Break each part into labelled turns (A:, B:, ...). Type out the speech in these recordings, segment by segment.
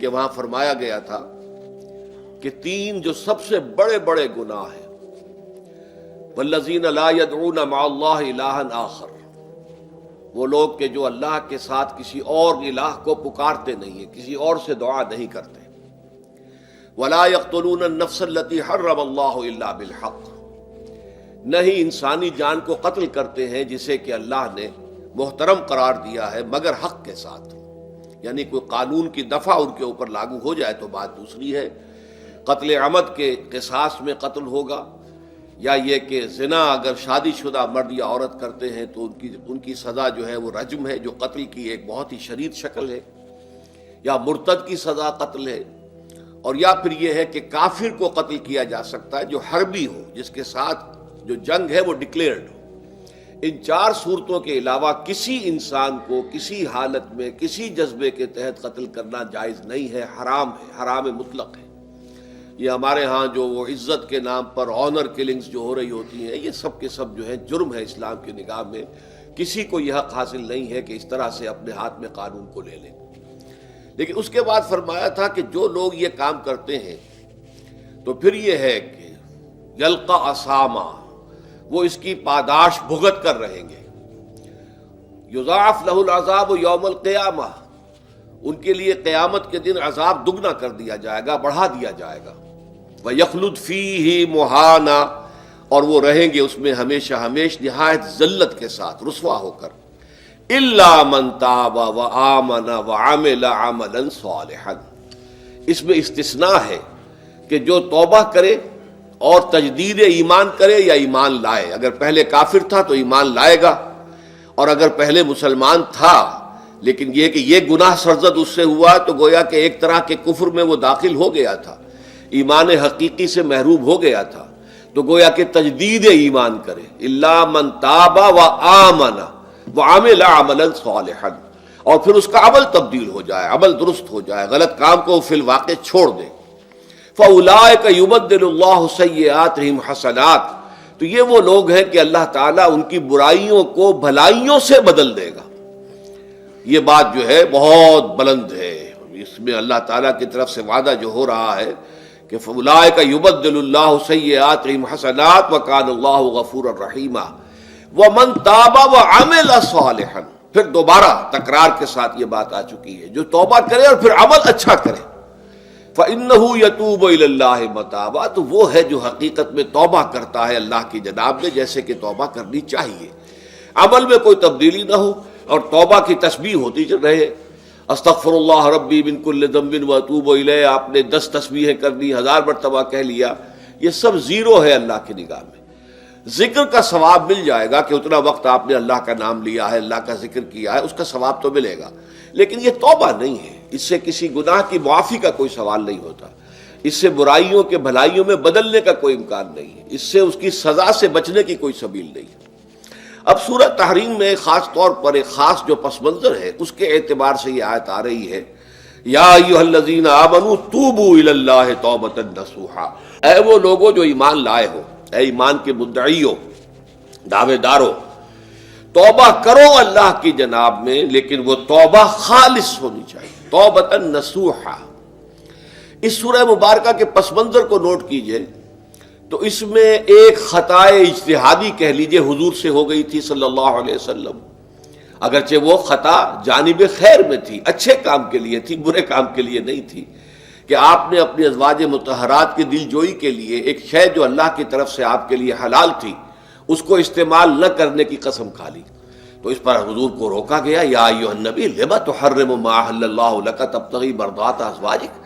A: کہ وہاں فرمایا گیا تھا کہ تین جو سب سے بڑے بڑے گناہ ہیں، والذین لا يدعون مع اللہ الہا آخر، وہ لوگ کہ جو اللہ کے ساتھ کسی اور الہ کو پکارتے نہیں ہیں، کسی اور سے دعا نہیں کرتے، ولا يقتلون النفس التي حرم اللہ الا بالحق، نہیں انسانی جان کو قتل کرتے ہیں جسے کہ اللہ نے محترم قرار دیا ہے مگر حق کے ساتھ، یعنی کوئی قانون کی دفعہ ان کے اوپر لاگو ہو جائے تو بات دوسری ہے۔ قتل عمد کے قصاص میں قتل ہوگا، یا یہ کہ زنا اگر شادی شدہ مرد یا عورت کرتے ہیں تو ان کی سزا جو ہے وہ رجم ہے، جو قتل کی ایک بہت ہی شدید شکل ہے، یا مرتد کی سزا قتل ہے، اور یا پھر یہ ہے کہ کافر کو قتل کیا جا سکتا ہے جو حربی ہو، جس کے ساتھ جو جنگ ہے وہ ڈکلیئرڈ ہو۔ ان چار صورتوں کے علاوہ کسی انسان کو کسی حالت میں کسی جذبے کے تحت قتل کرنا جائز نہیں ہے، حرام ہے، حرام مطلق ہے۔ یہ ہمارے ہاں جو وہ عزت کے نام پر آنر کلنگز جو ہو رہی ہوتی ہیں، یہ سب کے سب جو ہے جرم ہے اسلام کی نگاہ میں۔ کسی کو یہ حق حاصل نہیں ہے کہ اس طرح سے اپنے ہاتھ میں قانون کو لے لے۔ لیکن اس کے بعد فرمایا تھا کہ جو لوگ یہ کام کرتے ہیں تو پھر یہ ہے کہ یلقا اساما، وہ اس کی پاداش بھگت کر رہیں گے۔ یضاعف لہ العذاب یوم القیامہ، ان کے لیے قیامت کے دن عذاب دگنا کر دیا جائے گا، بڑھا دیا جائے گا۔ وَيَخْلُدْ فِيهِ مُهَانًا، اور وہ رہیں گے اس میں ہمیشہ ہمیش نہایت ذلت کے ساتھ، رسوا ہو کر۔ إِلَّا مَن تَابَ وَآمَنَ وَعَمِلَ عَمَلًا صَالِحًا، اس میں استثناء ہے کہ جو توبہ کرے اور تجدید ایمان کرے یا ایمان لائے۔ اگر پہلے کافر تھا تو ایمان لائے گا، اور اگر پہلے مسلمان تھا لیکن یہ کہ یہ گناہ سرزد اس سے ہوا تو گویا کہ ایک طرح کے کفر میں وہ داخل ہو گیا تھا، ایمان حقیقی سے محروم ہو گیا تھا، تو گویا کہ تجدید ایمان کرے۔ الا من تاب وآمن وعمل عملا صالحا، اور پھر اس کا عمل تبدیل ہو جائے، عمل درست ہو جائے، غلط کام کو فی الواقع چھوڑ دے۔ فاولئک یبدل اللہ سیئاتہم حسنات، تو یہ وہ لوگ ہیں کہ اللہ تعالیٰ ان کی برائیوں کو بھلائیوں سے بدل دے گا۔ یہ بات جو ہے بہت بلند ہے، اس میں اللہ تعالیٰ کی طرف سے وعدہ جو ہو رہا ہے کہ فاولئک یبدل اللہ سیئاتہم حسنات وکان اللہ غفورا رحیما ومن تاب وعمل صالحا، پھر دوبارہ تکرار کے ساتھ یہ بات آ چکی ہے، جو توبہ کرے اور پھر عمل اچھا کرے، فإنہ یتوب الی اللہ متابا، تو وہ ہے جو حقیقت میں توبہ کرتا ہے اللہ کی جناب میں جیسے کہ توبہ کرنی چاہیے، عمل میں کوئی تبدیلی نہ ہو، اور توبہ کی تسبیح ہوتی رہے، استغفر اللہ ربی من کل ذنب واتوب الیہ، آپ نے 10 تسبیحیں کر دی، 1000 مرتبہ کہہ لیا، یہ سب زیرو ہے اللہ کی نگاہ میں۔ ذکر کا ثواب مل جائے گا کہ اتنا وقت آپ نے اللہ کا نام لیا ہے، اللہ کا ذکر کیا ہے، اس کا ثواب تو ملے گا، لیکن یہ توبہ نہیں ہے، اس سے کسی گناہ کی معافی کا کوئی سوال نہیں ہوتا، اس سے برائیوں کے بھلائیوں میں بدلنے کا کوئی امکان نہیں ہے، اس سے اس کی سزا سے بچنے کی کوئی سبیل نہیں ہے۔ اب سورہ تحریم میں خاص طور پر ایک خاص جو پس منظر ہے اس کے اعتبار سے یہ آیت آ رہی ہے، یا ایھا الذین آمنوا توبوا الی اللہ توبۃ نصوحا، اے وہ لوگوں جو ایمان لائے ہو، اے ایمان کے مدعیوں، دعوے داروں، توبہ کرو اللہ کی جناب میں، لیکن وہ توبہ خالص ہونی چاہیے، توبۃ نصوحا۔ اس سورہ مبارکہ کے پس منظر کو نوٹ کیجئے تو اس میں ایک خطائے اجتہادی کہہ لیجئے حضور سے ہو گئی تھی صلی اللہ علیہ وسلم، اگرچہ وہ خطا جانب خیر میں تھی، اچھے کام کے لیے تھی، برے کام کے لیے نہیں تھی، کہ آپ نے اپنی ازواج مطہرات کی دل جوئی کے لیے ایک شے جو اللہ کی طرف سے آپ کے لیے حلال تھی اس کو استعمال نہ کرنے کی قسم کھا لی، تو اس پر حضور کو روکا گیا، یا ایھا النبی لم تحرم ما احل اللہ لک تبتغی مرضات ازواجک،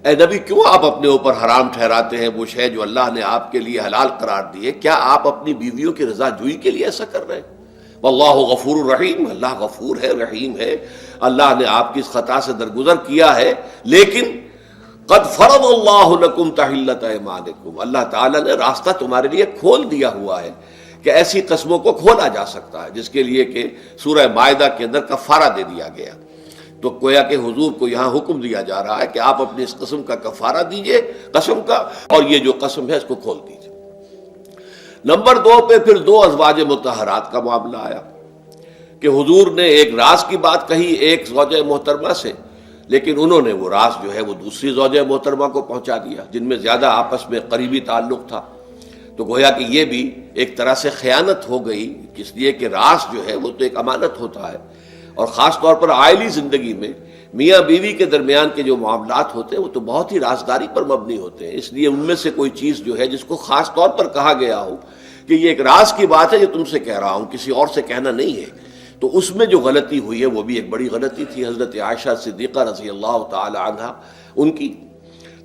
A: اے نبی کیوں آپ اپنے اوپر حرام ٹھہراتے ہیں وہ شے جو اللہ نے آپ کے لیے حلال قرار دی ہے؟ کیا آپ اپنی بیویوں کی رضا جوئی کے لیے ایسا کر رہے ہیں؟ واللہ غفور الرحیم، اللہ غفور ہے، رحیم ہے، اللہ نے آپ کی اس خطا سے درگزر کیا ہے، لیکن قد فرض اللہ لکم تحلۃ ایمانکم، اللہ تعالیٰ نے راستہ تمہارے لیے کھول دیا ہوا ہے کہ ایسی قسموں کو کھولا جا سکتا ہے، جس کے لیے کہ سورہ مائدہ کے اندر کفارہ دے دیا گیا۔ تو گویا کہ حضور کو یہاں حکم دیا جا رہا ہے کہ آپ اپنی اس قسم کا کفارہ دیجئے، قسم کا، اور یہ جو قسم ہے اس کو کھول دیجئے۔ نمبر 2 پہ پھر 2 ازواج مطہرات کا معاملہ آیا کہ حضور نے ایک راز کی بات کہی ایک زوجہ محترمہ سے، لیکن انہوں نے وہ راز جو ہے وہ دوسری زوجہ محترمہ کو پہنچا دیا جن میں زیادہ آپس میں قریبی تعلق تھا. تو گویا کہ یہ بھی ایک طرح سے خیانت ہو گئی، اس لیے کہ راز جو ہے وہ تو ایک امانت ہوتا ہے، اور خاص طور پر عائلی زندگی میں میاں بیوی کے درمیان کے جو معاملات ہوتے ہیں وہ تو بہت ہی رازداری پر مبنی ہوتے ہیں. اس لیے ان میں سے کوئی چیز جو ہے جس کو خاص طور پر کہا گیا ہو کہ یہ ایک راز کی بات ہے جو تم سے کہہ رہا ہوں، کسی اور سے کہنا نہیں ہے، تو اس میں جو غلطی ہوئی ہے وہ بھی ایک بڑی غلطی تھی حضرت عائشہ صدیقہ رضی اللہ تعالی عنہا ان کی.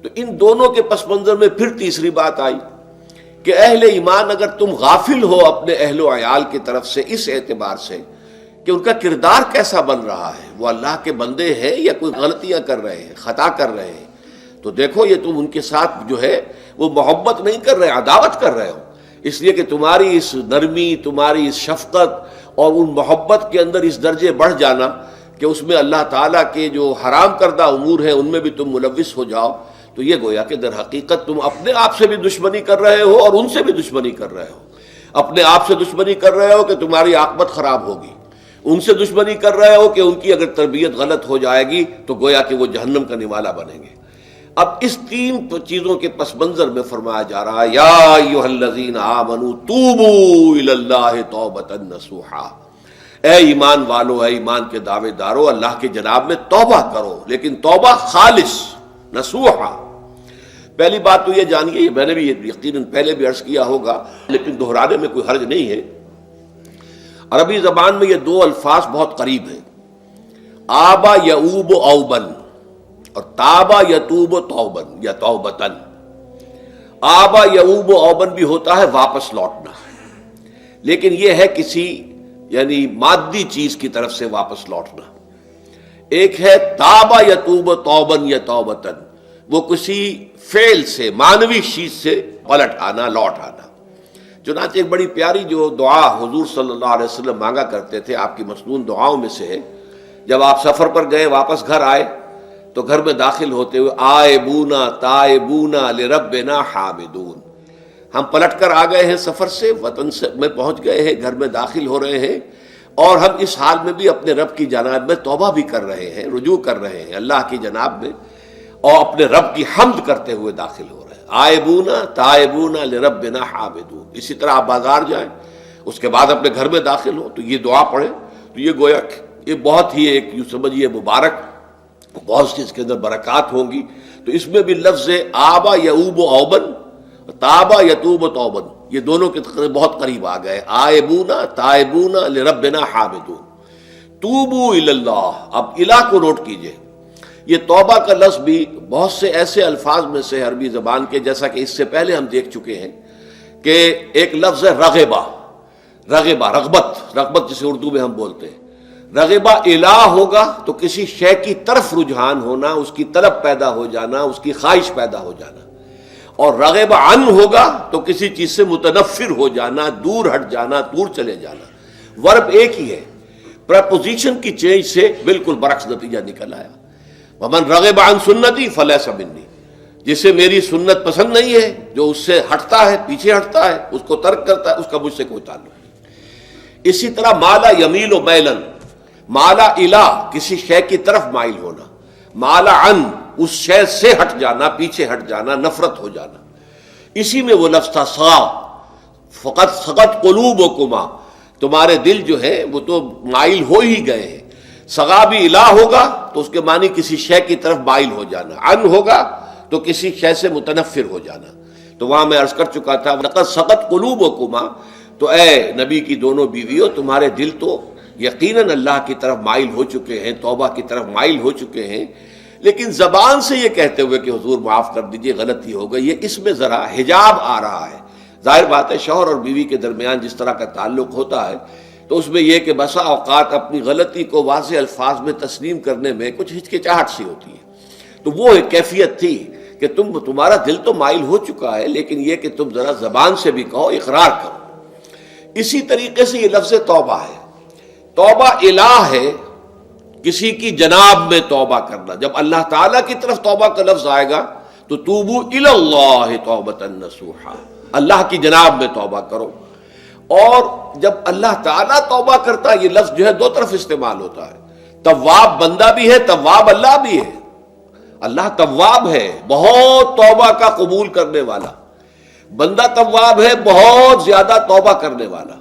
A: تو ان دونوں کے پس منظر میں پھر تیسری بات آئی کہ اہل ایمان اگر تم غافل ہو اپنے اہل و عیال کی طرف سے اس اعتبار سے کہ ان کا کردار کیسا بن رہا ہے، وہ اللہ کے بندے ہیں یا کوئی غلطیاں کر رہے ہیں، خطا کر رہے ہیں، تو دیکھو یہ تم ان کے ساتھ جو ہے وہ محبت نہیں کر رہے، عداوت کر رہے ہو. اس لیے کہ تمہاری اس نرمی، تمہاری اس شفقت اور ان محبت کے اندر اس درجے بڑھ جانا کہ اس میں اللہ تعالیٰ کے جو حرام کردہ امور ہیں ان میں بھی تم ملوث ہو جاؤ، تو یہ گویا کہ در حقیقت تم اپنے آپ سے بھی دشمنی کر رہے ہو اور ان سے بھی دشمنی کر رہے ہو. اپنے آپ سے دشمنی کر رہے ہو کہ تمہاری عاقبت خراب ہوگی، ان سے دشمنی کر رہے ہو کہ ان کی اگر تربیت غلط ہو جائے گی تو گویا کہ وہ جہنم کا نوالا بنیں گے. اب اس تین چیزوں کے پس منظر میں فرمایا جا رہا ہے یا ایھا الذین آمنوا توبوا الی اللہ توبۃ نصوحا، اے ایمان والو، اے ایمان کے دعوے دارو، اللہ کے جناب میں توبہ کرو، لیکن توبہ خالص نصوحا. پہلی بات تو یہ جانیے، میں نے بھی یقیناً پہلے بھی عرض کیا ہوگا لیکن دہرانے میں کوئی حرج نہیں ہے، عربی زبان میں یہ دو الفاظ بہت قریب ہیں، آبا یعوب اوبن اور تابا یتوب توبن یا توبتن. آبا یعوب اوبن بھی ہوتا ہے واپس لوٹنا، لیکن یہ ہے کسی یعنی مادی چیز کی طرف سے واپس لوٹنا. ایک ہے تابا یتوب توبن یا توبتن، وہ کسی فعل سے، معنوی چیز سے پلٹ آنا، لوٹ آنا. چنانچہ ایک بڑی پیاری جو دعا حضور صلی اللہ علیہ وسلم مانگا کرتے تھے، آپ کی مسنون دعاؤں میں سے ہے، جب آپ سفر پر گئے واپس گھر آئے تو گھر میں داخل ہوتے ہوئے آئبونا تائبونا لربنا حامدون، ہم پلٹ کر آ گئے ہیں سفر سے، وطن سے میں پہنچ گئے ہیں، گھر میں داخل ہو رہے ہیں، اور ہم اس حال میں بھی اپنے رب کی جناب میں توبہ بھی کر رہے ہیں، رجوع کر رہے ہیں اللہ کی جناب میں، اور اپنے رب کی حمد کرتے ہوئے داخل ہو رہے ہیں. آئبونا تائبونا لربنا حامدون. اسی طرح آپ بازار جائیں، اس کے بعد اپنے گھر میں داخل ہو تو یہ دعا پڑھیں، تو یہ گویا یہ بہت ہی ایک یوں سمجھیے مبارک، بہت سی اس کے اندر برکات ہوں گی. تو اس میں بھی لفظ آبا یعوب اوبن، تابا یتوب توبن، یہ دونوں کے بہت قریب آ گئے، آئبونا تائبونا لربنا حامدون. توبو الی اللہ، اب الہ کو نوٹ کیجئے، یہ توبہ کا لفظ بھی بہت سے ایسے الفاظ میں سے عربی زبان کے، جیسا کہ اس سے پہلے ہم دیکھ چکے ہیں کہ ایک لفظ ہے رغبہ، رغبہ رغبت جسے اردو میں ہم بولتے ہیں. رغبہ الہ ہوگا تو کسی شے کی طرف رجحان ہونا، اس کی طلب پیدا ہو جانا، اس کی خواہش پیدا ہو جانا. اور رغبہ عن ہوگا تو کسی چیز سے متنفر ہو جانا، دور ہٹ جانا، دور چلے جانا. ورب ایک ہی ہے، پریپوزیشن کی چینج سے بالکل برعکس نتیجہ نکل آیا. ومن رغب عن سنتی فلیس منی، جسے میری سنت پسند نہیں ہے، جو اس سے ہٹتا ہے، پیچھے ہٹتا ہے، اس کو ترک کرتا ہے، اس کا مجھ سے کوئی تعلق نہیں. اسی طرح مالا یمیل و میلن، مالا الہ کسی شے کی طرف مائل ہونا، مالا عن اس شے سے ہٹ جانا، پیچھے ہٹ جانا، نفرت ہو جانا. اسی میں وہ لفظ تھا سا، فقط سقط قلوبکما، تمہارے دل جو ہے وہ تو مائل ہو ہی گئے ہیں. سغا بھی الہ ہوگا تو اس کے معنی کسی شے کی طرف مائل ہو جانا، عن ہوگا تو کسی شے سے متنفر ہو جانا. تو وہاں میں عرض کر چکا تھا لقد سقط قلوبکما، تو اے نبی کی دونوں بیویوں، تمہارے دل تو یقیناً اللہ کی طرف مائل ہو چکے ہیں، توبہ کی طرف مائل ہو چکے ہیں، لیکن زبان سے یہ کہتے ہوئے کہ حضور معاف کر دیجئے غلطی ہو گئی، یہ اس میں ذرا حجاب آ رہا ہے. ظاہر بات ہے شوہر اور بیوی کے درمیان جس طرح کا تعلق ہوتا ہے تو اس میں یہ کہ بسا اوقات اپنی غلطی کو واضح الفاظ میں تسلیم کرنے میں کچھ ہچکچاہٹ سی ہوتی ہے. تو وہ ایک کیفیت تھی کہ تمہارا دل تو مائل ہو چکا ہے، لیکن یہ کہ تم ذرا زبان سے بھی کہو، اقرار کرو. اسی طریقے سے یہ لفظ توبہ ہے، توبہ الہ ہے کسی کی جناب میں توبہ کرنا. جب اللہ تعالیٰ کی طرف توبہ کا لفظ آئے گا تو توبو الی اللہ توبۃ نصوحا، اللہ کی جناب میں توبہ کرو. اور جب اللہ تعالیٰ توبہ کرتا ہے، یہ لفظ جو ہے دو طرف استعمال ہوتا ہے، تواب بندہ بھی ہے، تواب اللہ بھی ہے. اللہ تواب ہے، بہت توبہ کا قبول کرنے والا، بندہ تواب ہے، بہت زیادہ توبہ کرنے والا۔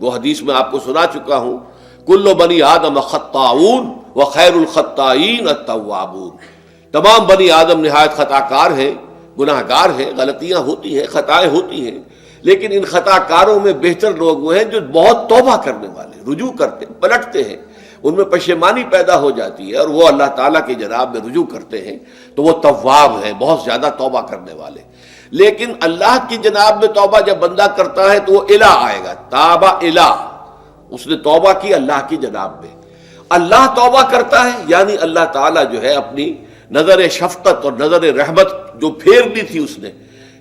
A: وہ حدیث میں آپ کو سنا چکا ہوں، کل بنی آدم خطاؤون وخیر الخطائین التوابون، تمام بنی آدم نہایت خطا کار ہیں، گناہ گار ہیں، غلطیاں ہوتی ہیں، خطائیں ہوتی ہیں، لیکن ان خطا کاروں میں بہتر لوگ وہ ہیں جو بہت توبہ کرنے والے، رجوع کرتے، پلٹتے ہیں، ان میں پشیمانی پیدا ہو جاتی ہے اور وہ اللہ تعالیٰ کی جناب میں رجوع کرتے ہیں، تو وہ تواب ہیں، بہت زیادہ توبہ کرنے والے۔ لیکن اللہ کی جناب میں توبہ جب بندہ کرتا ہے تو وہ الہ آئے گا، تابہ الہ، اس نے توبہ کی اللہ کی جناب میں۔ اللہ توبہ کرتا ہے یعنی اللہ تعالیٰ جو ہے اپنی نظر شفقت اور نظر رحمت جو پھیر دی تھی اس نے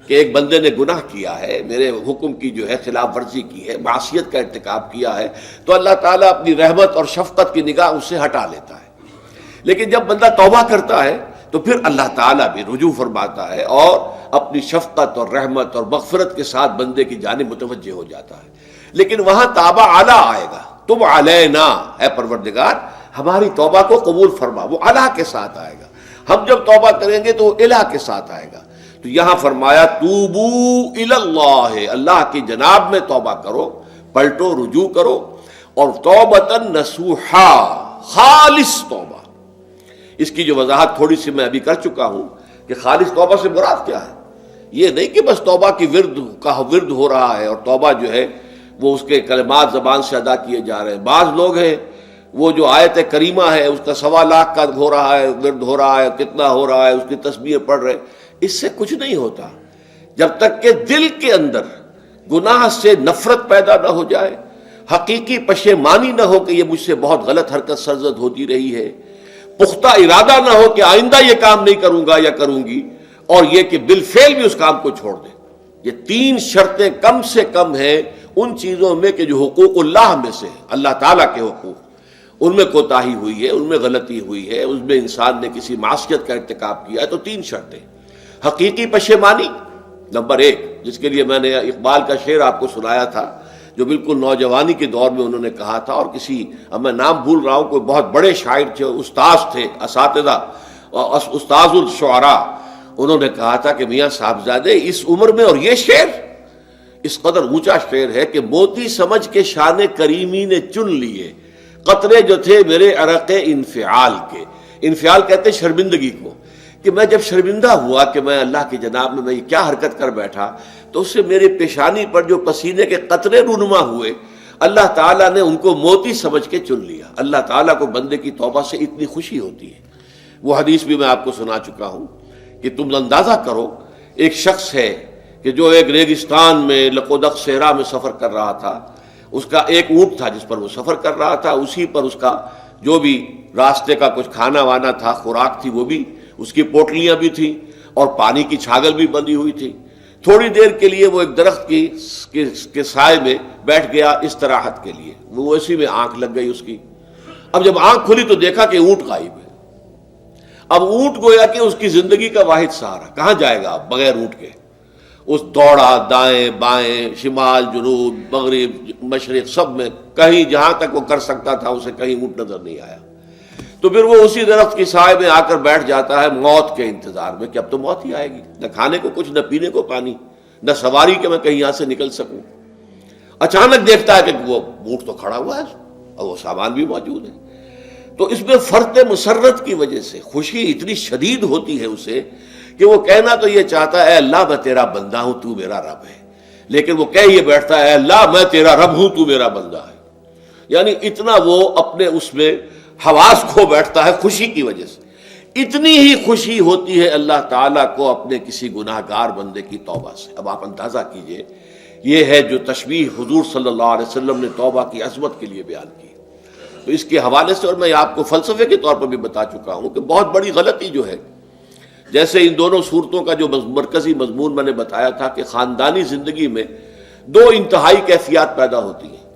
A: کہ ایک بندے نے گناہ کیا ہے، میرے حکم کی جو ہے خلاف ورزی کی ہے، معصیت کا ارتکاب کیا ہے، تو اللہ تعالیٰ اپنی رحمت اور شفقت کی نگاہ اس سے ہٹا لیتا ہے۔ لیکن جب بندہ توبہ کرتا ہے تو پھر اللہ تعالیٰ بھی رجوع فرماتا ہے اور اپنی شفقت اور رحمت اور مغفرت کے ساتھ بندے کی جانب متوجہ ہو جاتا ہے۔ لیکن وہاں تابہ اعلیٰ آئے گا، تم علینا، اے پروردگار ہماری توبہ کو قبول فرما، وہ الہ کے ساتھ آئے گا۔ ہم جب توبہ کریں گے تو وہ الہ کے ساتھ آئے گا۔ تو یہاں فرمایا توبو الی اللہ، اللہ کی جناب میں توبہ کرو، پلٹو، رجوع کرو، اور توبۃ نصوحا، خالص توبہ۔ اس کی جو وضاحت تھوڑی سی میں ابھی کر چکا ہوں کہ خالص توبہ سے مراد کیا ہے۔ یہ نہیں کہ بس توبہ کی ورد ہو رہا ہے اور توبہ جو ہے وہ اس کے کلمات زبان سے ادا کیے جا رہے ہیں۔ بعض لوگ ہیں وہ جو آیت کریمہ ہے اس کا 1.25 لاکھ کا ہو رہا ہے، ورد ہو رہا ہے، کتنا ہو رہا ہے، اس کی تسبیح پڑھ رہے، اس سے کچھ نہیں ہوتا جب تک کہ دل کے اندر گناہ سے نفرت پیدا نہ ہو جائے، حقیقی پشیمانی نہ ہو کہ یہ مجھ سے بہت غلط حرکت سرزد ہوتی رہی ہے، پختہ ارادہ نہ ہو کہ آئندہ یہ کام نہیں کروں گا یا کروں گی، اور یہ کہ بالفعل بھی اس کام کو چھوڑ دیں۔ یہ 3 شرطیں کم سے کم ہیں ان چیزوں میں کہ جو حقوق اللہ میں سے ہیں، اللہ تعالیٰ کے حقوق، ان میں کوتاہی ہوئی ہے، ان میں غلطی ہوئی ہے، اس میں انسان نے کسی معصیت کا ارتکاب کیا ہے، تو 3 شرطیں۔ حقیقی پشیمانی نمبر 1، جس کے لیے میں نے اقبال کا شعر آپ کو سنایا تھا جو بالکل نوجوانی کے دور میں انہوں نے کہا تھا، اور کسی، اب میں نام بھول رہا ہوں، کوئی بہت بڑے شاعر تھے، استاذ تھے، اساتذہ، استاذ الشعراء، انہوں نے کہا تھا کہ میاں صاحبزادے اس عمر میں اور یہ شعر اس قدر اونچا شعر ہے کہ موتی سمجھ کے شان کریمی نے چن لیے قطرے جو تھے میرے عرق انفعال کے۔ انفعال کہتے ہیں شرمندگی کو، کہ میں جب شرمندہ ہوا کہ میں اللہ کی جناب میں یہ کیا حرکت کر بیٹھا، تو اس سے میری پیشانی پر جو پسینے کے قطرے رونما ہوئے، اللہ تعالیٰ نے ان کو موتی سمجھ کے چن لیا۔ اللہ تعالیٰ کو بندے کی توبہ سے اتنی خوشی ہوتی ہے۔ وہ حدیث بھی میں آپ کو سنا چکا ہوں کہ تم اندازہ کرو، ایک شخص ہے کہ جو ایک ریگستان میں لقودق صحرا میں سفر کر رہا تھا، اس کا ایک اونٹ تھا جس پر وہ سفر کر رہا تھا، اسی پر اس کا جو بھی راستے کا کچھ کھانا وانا تھا، خوراک تھی، وہ بھی، اس کی پوٹلیاں بھی تھیں اور پانی کی چھاگل بھی بندھی ہوئی تھی۔ تھوڑی دیر کے لیے وہ ایک درخت کے سائے میں بیٹھ گیا استراحت کے لیے، وہ اسی میں آنکھ لگ گئی اس کی۔ اب جب آنکھ کھلی تو دیکھا کہ اونٹ غائب ہے۔ اب اونٹ گویا کہ اس کی زندگی کا واحد سہارا، کہاں جائے گا اب بغیر اونٹ کے؟ اس دوڑا دائیں بائیں، شمال جنوب مغرب مشرق، سب میں کہیں جہاں تک وہ کر سکتا تھا اسے کہیں اونٹ نظر نہیں آیا۔ تو پھر وہ اسی درخت کی سائے میں آ کر بیٹھ جاتا ہے موت کے انتظار میں کہ اب تو موت ہی آئے گی، نہ کھانے کو کچھ، نہ پینے کو پانی، نہ سواری کہ میں کہیں یہاں سے نکل سکوں۔ اچانک دیکھتا ہے کہ وہ اونٹ تو کھڑا ہوا ہے اور وہ سامان بھی موجود ہے۔ تو اس میں فرط مسرت کی وجہ سے خوشی اتنی شدید ہوتی ہے اسے کہ وہ کہنا تو یہ چاہتا ہے اے اللہ میں تیرا بندہ ہوں، تو میرا رب ہے، لیکن وہ کہہ یہ بیٹھتا ہے اے اللہ میں تیرا رب ہوں، تو میرا بندہ ہے۔ یعنی اتنا وہ اپنے اس میں حواس کھو بیٹھتا ہے خوشی کی وجہ سے۔ اتنی ہی خوشی ہوتی ہے اللہ تعالیٰ کو اپنے کسی گناہ گار بندے کی توبہ سے۔ اب آپ اندازہ کیجئے، یہ ہے جو تشبیہ حضور صلی اللہ علیہ وسلم نے توبہ کی عظمت کے لیے بیان کی۔ تو اس کے حوالے سے، اور میں آپ کو فلسفے کے طور پر بھی بتا چکا ہوں کہ بہت بڑی غلطی جو ہے، جیسے ان دونوں صورتوں کا جو مرکزی مضمون میں نے بتایا تھا کہ خاندانی زندگی میں 2 انتہائی کیفیات پیدا ہوتی ہیں،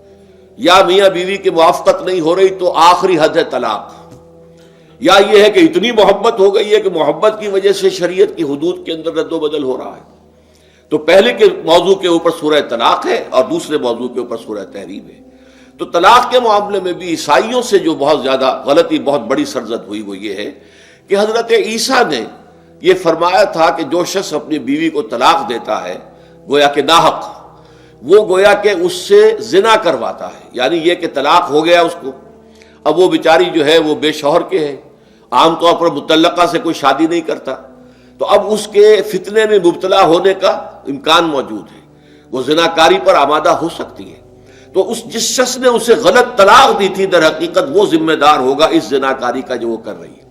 A: یا میاں بیوی کی موافقت نہیں ہو رہی تو آخری حد ہے طلاق، یا یہ ہے کہ اتنی محبت ہو گئی ہے کہ محبت کی وجہ سے شریعت کی حدود کے اندر رد و بدل ہو رہا ہے۔ تو پہلے کے موضوع کے اوپر سورہ طلاق ہے اور دوسرے موضوع کے اوپر سورہ تحریم ہے۔ تو طلاق کے معاملے میں بھی عیسائیوں سے جو بہت زیادہ غلطی بہت بڑی سرزد ہوئی وہ یہ ہے کہ حضرت عیسیٰ نے یہ فرمایا تھا کہ جو شخص اپنی بیوی کو طلاق دیتا ہے گویا کہ ناحق، وہ گویا کہ اس سے زنا کرواتا ہے، یعنی یہ کہ طلاق ہو گیا اس کو، اب وہ بیچاری جو ہے وہ بے شوہر کے ہے، عام طور پر مطلقہ سے کوئی شادی نہیں کرتا، تو اب اس کے فتنے میں مبتلا ہونے کا امکان موجود ہے، وہ زناکاری پر آمادہ ہو سکتی ہے، تو اس جس شخص نے اسے غلط طلاق دی تھی در حقیقت وہ ذمہ دار ہوگا اس زناکاری کا جو وہ کر رہی ہے۔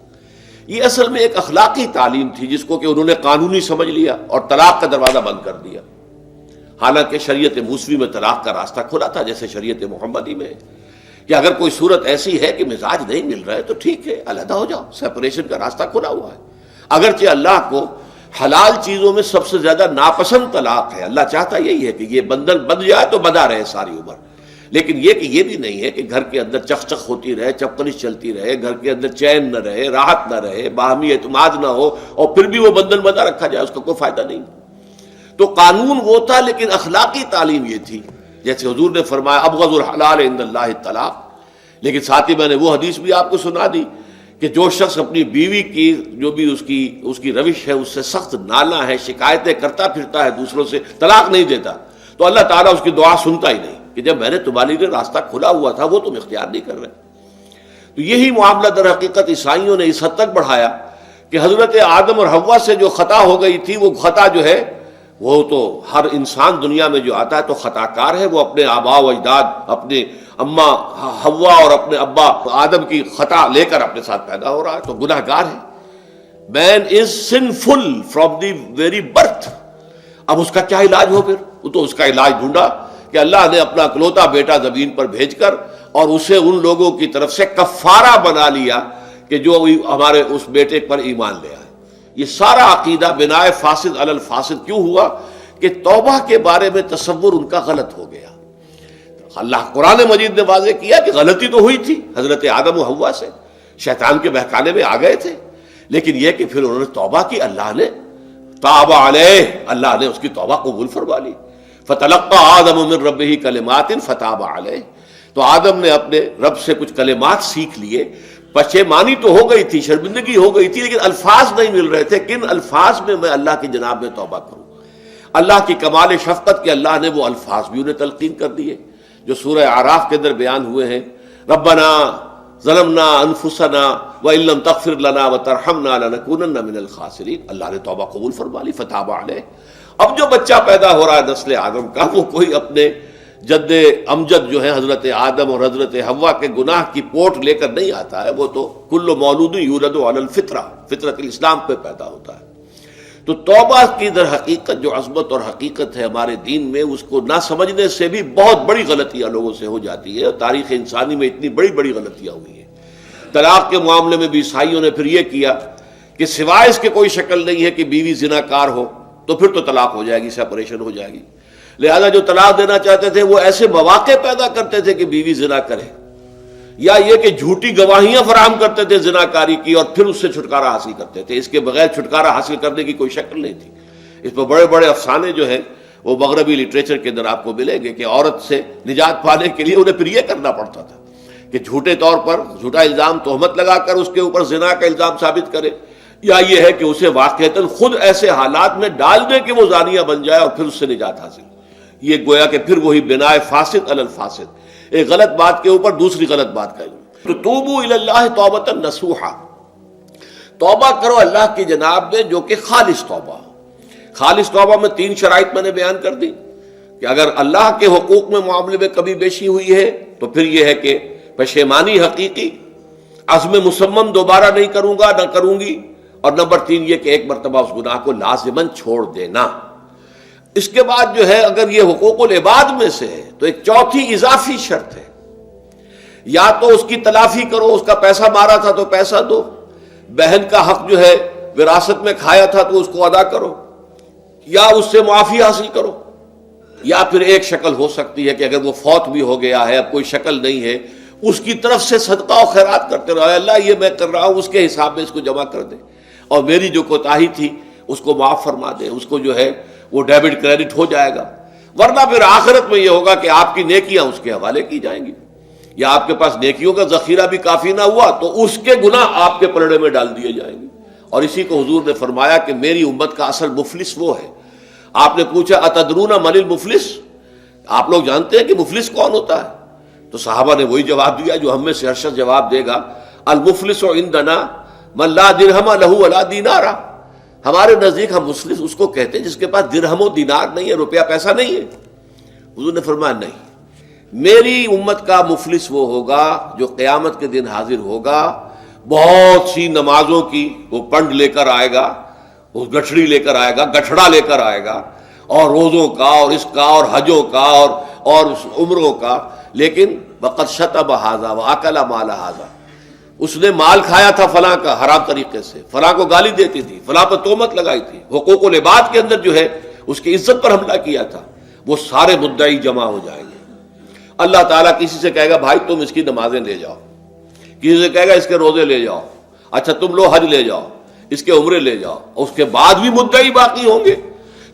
A: یہ اصل میں ایک اخلاقی تعلیم تھی جس کو کہ انہوں نے قانونی سمجھ لیا اور طلاق کا دروازہ بند کر دیا، حالانکہ شریعت موسوی میں طلاق کا راستہ کھلا تھا جیسے شریعت محمدی میں، کہ اگر کوئی صورت ایسی ہے کہ مزاج نہیں مل رہا ہے تو ٹھیک ہے، علیحدہ ہو جاؤ، سیپریشن کا راستہ کھلا ہوا ہے۔ اگرچہ اللہ کو حلال چیزوں میں سب سے زیادہ ناپسند طلاق ہے، اللہ چاہتا یہی ہے کہ یہ بندھن بندھ جائے تو بندھا رہے ساری عمر، لیکن یہ کہ یہ بھی نہیں ہے کہ گھر کے اندر چخ چخ ہوتی رہے، چپکلش چلتی رہے، گھر کے اندر چین نہ رہے، راحت نہ رہے، باہمی اعتماد نہ ہو اور پھر بھی وہ بندھن بندھا رکھا جائے، اس کا کوئی فائدہ نہیں۔ تو قانون وہ تھا لیکن اخلاقی تعلیم یہ تھی، جیسے حضور نے فرمایا ابغض الحلال عند اللہ الطلاق، لیکن ساتھ ہی میں نے وہ حدیث بھی آپ کو سنا دی کہ جو شخص اپنی بیوی کی جو بھی اس کی روش ہے اس سے سخت نالاں ہے، شکایتیں کرتا پھرتا ہے دوسروں سے، طلاق نہیں دیتا، تو اللہ تعالیٰ اس کی دعا سنتا ہی نہیں کہ جب میں نے تمہارے لیے راستہ کھلا ہوا تھا وہ تم اختیار نہیں کر رہے۔ تو یہی معاملہ در حقیقت عیسائیوں نے اس حد تک بڑھایا کہ حضرت آدم اور حوا سے جو خطا ہو گئی تھی وہ خطا جو ہے وہ تو ہر انسان دنیا میں جو آتا ہے تو خطا کار ہے، وہ اپنے آباء و اجداد، اپنے اماں حوا اور اپنے ابا آدم کی خطا لے کر اپنے ساتھ پیدا ہو رہا ہے، تو گناہ گار ہے۔ Man is sinful from the very birth. اب اس کا کیا علاج ہو پھر؟ وہ تو اس کا علاج ڈھونڈا کہ اللہ نے اپنا اکلوتا بیٹا زمین پر بھیج کر اور اسے ان لوگوں کی طرف سے کفارہ بنا لیا کہ جو ہمارے اس بیٹے پر ایمان لے آئے۔ یہ سارا عقیدہ بنائے فاسد علی الفاسد کیوں ہوا؟ کہ توبہ کے بارے میں تصور ان کا غلط ہو گیا۔ اللہ قرآن مجید نے واضح کیا کہ غلطی تو ہوئی تھی حضرت آدم و حوا سے، شیطان کے بہکانے میں آ گئے تھے، لیکن یہ کہ پھر انہوں نے توبہ کی، اللہ نے تاب علیہ، اللہ نے اس کی توبہ قبول فرما لی۔ فتلقى آدم من ربہ کلمات فتاب علیہ، تو آدم نے اپنے رب سے کچھ کلمات سیکھ لیے، پشیمانی تو ہو گئی تھی، شرمندگی ہو گئی تھی، لیکن الفاظ نہیں مل رہے تھے، کن الفاظ میں اللہ کی جناب میں توبہ کروں۔ اللہ کی کمال شفقت کے اللہ نے وہ الفاظ بھی انہیں تلقین کر دیے جو سورہ اعراف کے اندر بیان ہوئے ہیں، ربنا ظلمنا انفسنا وان لم تغفر لنا وترحمنا لنکونن من الخاسرین، اللہ نے توبہ قبول فرما لی، فتاب علیہ۔ اب جو بچہ پیدا ہو رہا ہے نسل آدم کا، وہ کوئی اپنے جد امجد جو ہے حضرت آدم اور حضرت حوا کے گناہ کی پوٹ لے کر نہیں آتا ہے، وہ تو کل مولود یولد علی الفطرہ، فطرت الاسلام پہ پیدا ہوتا ہے۔ تو توبہ کی در حقیقت جو عظمت اور حقیقت ہے ہمارے دین میں، اس کو نہ سمجھنے سے بھی بہت بڑی غلطیاں لوگوں سے ہو جاتی ہے، اور تاریخ انسانی میں اتنی بڑی بڑی غلطیاں ہوئی ہیں۔ طلاق کے معاملے میں بھی عیسائیوں نے پھر یہ کیا کہ سوائے اس کے کوئی شکل نہیں ہے کہ بیوی زنا کار ہو تو پھر تو طلاق ہو جائے گی، سیپریشن ہو جائے گی، لہذا جو طلاق دینا چاہتے تھے وہ ایسے مواقع پیدا کرتے تھے کہ بیوی زنا کرے، یا یہ کہ جھوٹی گواہیاں فراہم کرتے تھے زنا کاری کی اور پھر اس سے چھٹکارا حاصل کرتے تھے۔ اس کے بغیر چھٹکارا حاصل کرنے کی کوئی شکل نہیں تھی۔ اس پر بڑے بڑے افسانے جو ہیں وہ مغربی لٹریچر کے اندر آپ کو ملیں گے کہ عورت سے نجات پانے کے لیے انہیں پھر یہ کرنا پڑتا تھا کہ جھوٹے طور پر جھوٹا الزام تہمت لگا کر اس کے اوپر زنا کا الزام ثابت کرے، یا یہ ہے کہ اسے واقعتاً خود ایسے حالات میں ڈال دے کہ وہ زانیہ بن جائے اور پھر اس سے نجات حاصل۔ یہ گویا کہ پھر وہی بنائے فاسد علی الفاسد، ایک غلط بات کے اوپر دوسری غلط بات کا۔ تو توبوا الی اللہ توبۃ نصوحا، توبہ کرو اللہ کی جناب میں جو کہ خالص توبہ ہو۔ خالص توبہ میں 3 شرائط میں نے بیان کر دی کہ اگر اللہ کے حقوق میں معاملے میں کبھی بیشی ہوئی ہے تو پھر یہ ہے کہ پشیمانی حقیقی، عزم مصمم دوبارہ نہیں کروں گا نہ کروں گی، اور نمبر 3 یہ کہ ایک مرتبہ اس گناہ کو لازماً چھوڑ دینا۔ اس کے بعد جو ہے اگر یہ حقوق العباد میں سے ہے تو ایک چوتھی اضافی شرط ہے، یا تو اس کی تلافی کرو، اس کا پیسہ مارا تھا تو پیسہ دو، بہن کا حق جو ہے وراثت میں کھایا تھا تو اس کو ادا کرو، یا اس سے معافی حاصل کرو، یا پھر ایک شکل ہو سکتی ہے کہ اگر وہ فوت بھی ہو گیا ہے، اب کوئی شکل نہیں ہے، اس کی طرف سے صدقہ و خیرات کرتے رہو، اللہ یہ میں کر رہا ہوں اس کے حساب میں اس کو جمع کر دے، اور میری جو کوتاہی تھی اس کو معاف فرما دے، اس کو جو ہے وہ ڈیبٹ کریڈٹ ہو جائے گا، ورنہ پھر آخرت میں یہ ہوگا کہ آپ کی نیکیاں اس کے حوالے کی جائیں گی۔ یا آپ کے پاس نیکیوں کا ذخیرہ بھی کافی نہ ہوا تو اس کے گناہ آپ کے پلڑے میں ڈال دیے جائیں گے. اور اسی کو حضور نے فرمایا کہ میری امت کا اصل مفلس وہ ہے. آپ نے پوچھا اتدرون من المفلس، آپ لوگ جانتے ہیں کہ مفلس کون ہوتا ہے؟ تو صحابہ نے وہی جواب دیا جو ہم میں سے ہر شخص جواب دے گا، المفلس عندنا من لا درہم لہ ولا دینار. ہمارے نزدیک ہم مفلس اس کو کہتے ہیں جس کے پاس درہم و دینار نہیں ہے، روپیہ پیسہ نہیں ہے. حضور نے فرمایا نہیں، میری امت کا مفلس وہ ہوگا جو قیامت کے دن حاضر ہوگا، بہت سی نمازوں کی وہ پنڈ لے کر آئے گا، وہ گٹھڑی لے کر آئے گا، گٹھڑا لے کر آئے گا، اور روزوں کا اور اس کا اور حجوں کا اور عمروں کا، لیکن وقد شتم ھذا واکل مال ھذا، اس نے مال کھایا تھا فلاں کا حرام طریقے سے، فلاں کو گالی دیتی تھی، فلاں پر تہمت لگائی تھی، حقوق العباد کے اندر جو ہے اس کی عزت پر حملہ کیا تھا. وہ سارے مدعی جمع ہو جائیں گے. اللہ تعالیٰ کسی سے کہے گا بھائی تم اس کی نمازیں لے جاؤ، کسی سے کہے گا اس کے روزے لے جاؤ، اچھا تم لو حج لے جاؤ، اس کے عمرے لے جاؤ، اور اس کے بعد بھی مدعی باقی ہوں گے.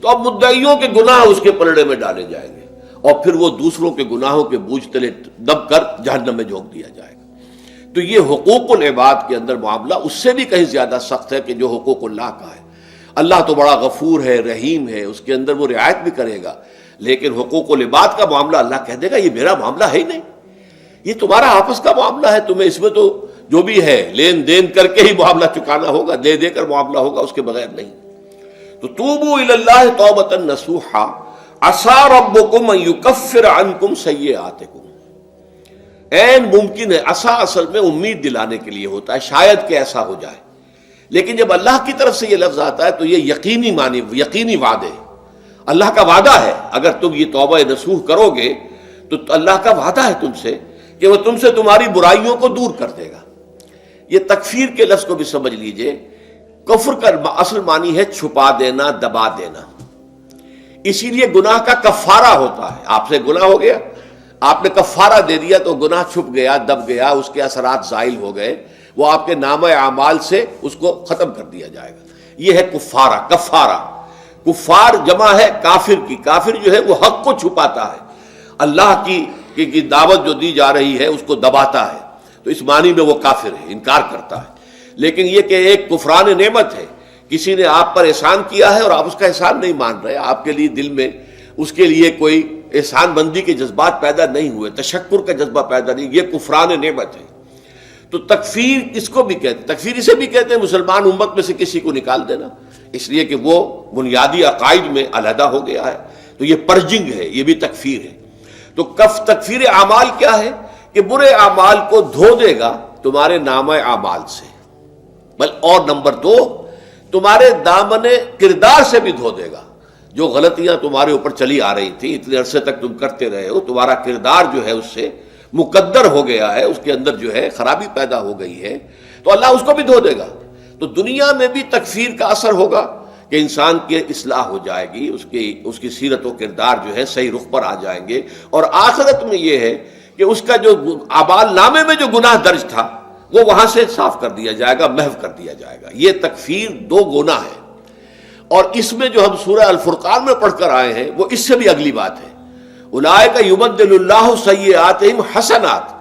A: تو اب مدعیوں کے گناہ اس کے پلڑے میں ڈالے جائیں گے، اور پھر وہ دوسروں کے گناہوں کے بوجھ تلے دب کر جہنم میں جھونک دیا جائے گا. تو یہ حقوق العباد کے اندر معاملہ اس سے بھی کہیں زیادہ سخت ہے کہ جو حقوق اللہ کا ہے. اللہ تو بڑا غفور ہے، رحیم ہے، اس کے اندر وہ رعایت بھی کرے گا، لیکن حقوق العباد کا معاملہ اللہ کہہ دے گا یہ میرا معاملہ ہے ہی نہیں، یہ تمہارا آپس کا معاملہ ہے، تمہیں اس میں تو جو بھی ہے لین دین کر کے ہی معاملہ چکانا ہوگا، دے دے کر معاملہ ہوگا، اس کے بغیر نہیں. تو توبوا الی اللہ توبۃ نصوحا عسیٰ ربکم ان یکفر عنکم سیئاتکم. عین ممکن ہے، عسیٰ اصل میں امید دلانے کے لیے ہوتا ہے، شاید کہ ایسا ہو جائے، لیکن جب اللہ کی طرف سے یہ لفظ آتا ہے تو یہ یقینی معنی، یقینی وعدے، اللہ کا وعدہ ہے. اگر تم یہ توبہ نصوح کرو گے تو اللہ کا وعدہ ہے تم سے کہ وہ تم سے تمہاری برائیوں کو دور کر دے گا. یہ تکفیر کے لفظ کو بھی سمجھ لیجئے. کفر کا اصل معنی ہے چھپا دینا، دبا دینا. اسی لیے گناہ کا کفارہ ہوتا ہے. آپ سے گناہ ہو گیا، آپ نے کفارہ دے دیا تو گناہ چھپ گیا، دب گیا، اس کے اثرات زائل ہو گئے، وہ آپ کے نامہ اعمال سے اس کو ختم کر دیا جائے گا. یہ ہے کفارہ، کفارہ. کفار جمع ہے کافر کی. کافر جو ہے وہ حق کو چھپاتا ہے، اللہ کی دعوت جو دی جا رہی ہے اس کو دباتا ہے، تو اس معنی میں وہ کافر ہے، انکار کرتا ہے. لیکن یہ کہ ایک کفران نعمت ہے، کسی نے آپ پر احسان کیا ہے اور آپ اس کا احسان نہیں مان رہے، آپ کے لیے دل میں اس کے لیے کوئی احسان بندی کے جذبات پیدا نہیں ہوئے، تشکر کا جذبہ پیدا نہیں، یہ کفران نعمت ہے. تو تکفیر اس کو بھی کہتے ہیں، تکفیر اسے بھی کہتے ہیں مسلمان امت میں سے کسی کو نکال دینا، اس لیے کہ وہ بنیادی عقائد میں علیحدہ ہو گیا ہے. تو یہ پرجنگ ہے، یہ بھی تکفیر ہے. تو تکفیر اعمال کیا ہے کہ برے اعمال کو دھو دے گا تمہارے نامہ اعمال سے، اور نمبر 2 تمہارے دامن کردار سے بھی دھو دے گا. جو غلطیاں تمہارے اوپر چلی آ رہی تھی، اتنے عرصے تک تم کرتے رہے ہو، تمہارا کردار جو ہے اس سے مقدر ہو گیا ہے، اس کے اندر جو ہے خرابی پیدا ہو گئی ہے، تو اللہ اس کو بھی دھو دے گا. تو دنیا میں بھی تکفیر کا اثر ہوگا کہ انسان کی اصلاح ہو جائے گی، اس کی سیرت و کردار جو ہے صحیح رخ پر آ جائیں گے. اور آخرت میں یہ ہے کہ اس کا جو اعمال نامے میں جو گناہ درج تھا وہ وہاں سے صاف کر دیا جائے گا، محو کر دیا جائے گا. یہ تکفیر 2 گناہ ہے. اور اس میں جو ہم سورہ الفرقان میں پڑھ کر آئے ہیں وہ اس سے بھی اگلی بات ہے. اولئک یبدل اللہ سیئاتہم حسنات.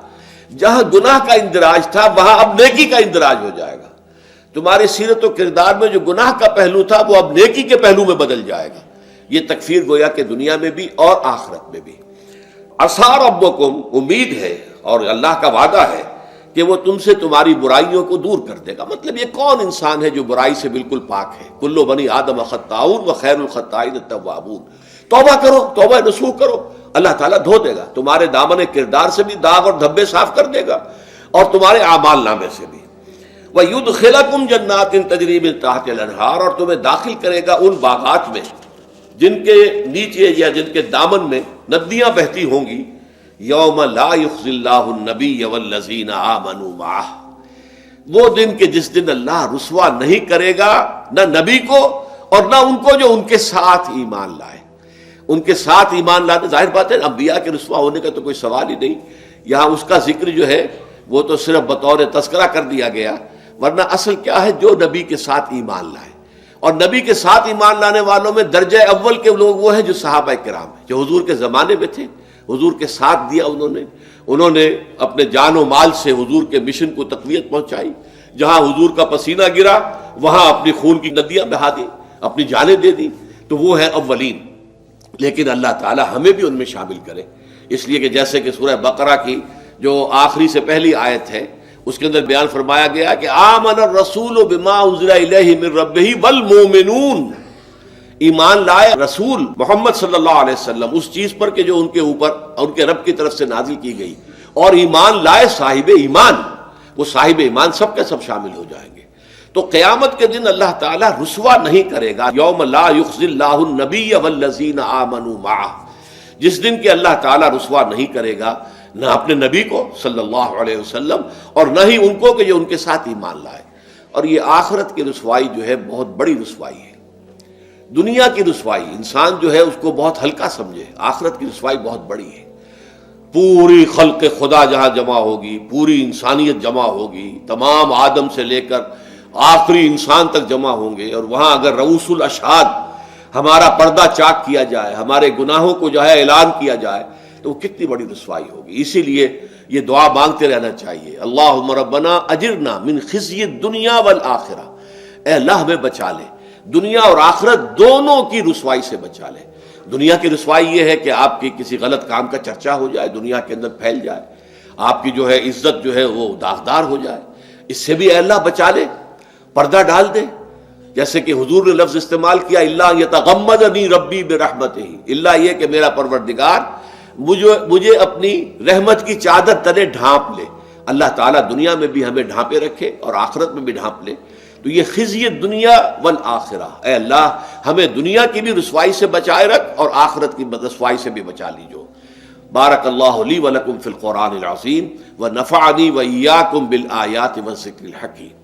A: جہاں گناہ کا اندراج تھا وہاں اب نیکی کا اندراج ہو جائے گا. تمہاری سیرت و کردار میں جو گناہ کا پہلو تھا وہ اب نیکی کے پہلو میں بدل جائے گا. یہ تکفیر گویا کہ دنیا میں بھی اور آخرت میں بھی. عسیٰ ربکم، امید ہے اور اللہ کا وعدہ ہے کہ وہ تم سے تمہاری برائیوں کو دور کر دے گا. مطلب یہ کون انسان ہے جو برائی سے بالکل پاک ہے؟ کل بنی آدم خطاؤون و خیر الخطائین التوابون. توبہ کرو، توبہ نصوح کرو، اللہ تعالیٰ دھو دے گا. تمہارے دامن کردار سے بھی داغ اور دھبے صاف کر دے گا اور تمہارے اعمال نامے سے بھی. وَيُدْخِلَكُمْ جَنَّاتٍ تَجْرِي مِن تَحْتِهَا الْأَنْهَارُ. اور تمہیں داخل کرے گا ان باغات میں جن کے نیچے یا جن کے دامن میں ندیاں بہتی ہوں گی. یوم لا یخزی اللہ النبی والذین آمنوا معہ. وہ دن کہ جس دن اللہ رسوا نہیں کرے گا نہ نبی کو اور نہ ان کو جو ان کے ساتھ ایمان لائے. ان کے ساتھ ایمان لانے، ظاہر بات ہے انبیاء کے رسوا ہونے کا تو کوئی سوال ہی نہیں. یہاں اس کا ذکر جو ہے وہ تو صرف بطور تذکرہ کر دیا گیا، ورنہ اصل کیا ہے جو نبی کے ساتھ ایمان لائے. اور نبی کے ساتھ ایمان لانے والوں میں درجہ اول کے لوگ وہ ہیں جو صحابہ کرام ہیں، جو حضور کے زمانے میں تھے، حضور کے ساتھ دیا انہوں نے اپنے جان و مال سے حضور کے مشن کو تقویت پہنچائی. جہاں حضور کا پسینہ گرا وہاں اپنی خون کی ندیاں بہا دی، اپنی جانیں دے دی. تو وہ ہے اولین. لیکن اللہ تعالی ہمیں بھی ان میں شامل کرے، اس لیے کہ جیسے کہ سورہ بقرہ کی جو آخری سے پہلی آیت ہے اس کے اندر بیان فرمایا گیا کہ آمن الرسول بما انزل الیہ من ربہ والمؤمنون، ایمان لائے رسول محمد صلی اللہ علیہ وسلم اس چیز پر کہ جو ان کے اوپر ان کے رب کی طرف سے نازل کی گئی، اور ایمان لائے صاحب ایمان. وہ صاحب ایمان سب کے سب شامل ہو جائیں گے. تو قیامت کے دن اللہ تعالیٰ رسوا نہیں کرے گا. یوم لا یخزی اللہ النبی والذین آمنوا معہ، جس دن کہ اللہ تعالیٰ رسوا نہیں کرے گا نہ اپنے نبی کو صلی اللہ علیہ وسلم اور نہ ہی ان کو کہ جو ان کے ساتھ ایمان لائے. اور یہ آخرت کی رسوائی جو ہے بہت بڑی رسوائی ہے. دنیا کی رسوائی انسان جو ہے اس کو بہت ہلکا سمجھے، آخرت کی رسوائی بہت بڑی ہے. پوری خلق خدا جہاں جمع ہوگی، پوری انسانیت جمع ہوگی، تمام آدم سے لے کر آخری انسان تک جمع ہوں گے، اور وہاں اگر رؤوس الاشہاد ہمارا پردہ چاک کیا جائے، ہمارے گناہوں کو جو ہے اعلان کیا جائے، تو وہ کتنی بڑی رسوائی ہوگی. اسی لیے یہ دعا مانگتے رہنا چاہیے، اللہم ربنا اجرنا من خزی الدنیا والآخرہ، اے اللہ ہمیں بچا لے، دنیا اور آخرت دونوں کی رسوائی سے بچا لے. دنیا کی رسوائی یہ ہے کہ آپ کی کسی غلط کام کا چرچا ہو جائے، دنیا کے اندر پھیل جائے، آپ کی جو ہے عزت جو ہے وہ داغدار ہو جائے، اس سے بھی اے اللہ بچا لے، پردہ ڈال دے. جیسے کہ حضور نے لفظ استعمال کیا الا یتغمدنی ربی برحمتہ، اللہ یہ کہ میرا پروردگار مجھے اپنی رحمت کی چادر تلے ڈھانپ لے. اللہ تعالیٰ دنیا میں بھی ہمیں ڈھانپے رکھے اور آخرت میں بھی ڈھانپ لے. تو یہ خزی دنیا والآخرہ، اے اللہ ہمیں دنیا کی بھی رسوائی سے بچائے رکھ اور آخرت کی رسوائی سے بھی بچا لیجو. بارک اللہ لی ولکم فی القرآن العظیم ونفعنی وإیاکم بالآیات والذکر الحکیم.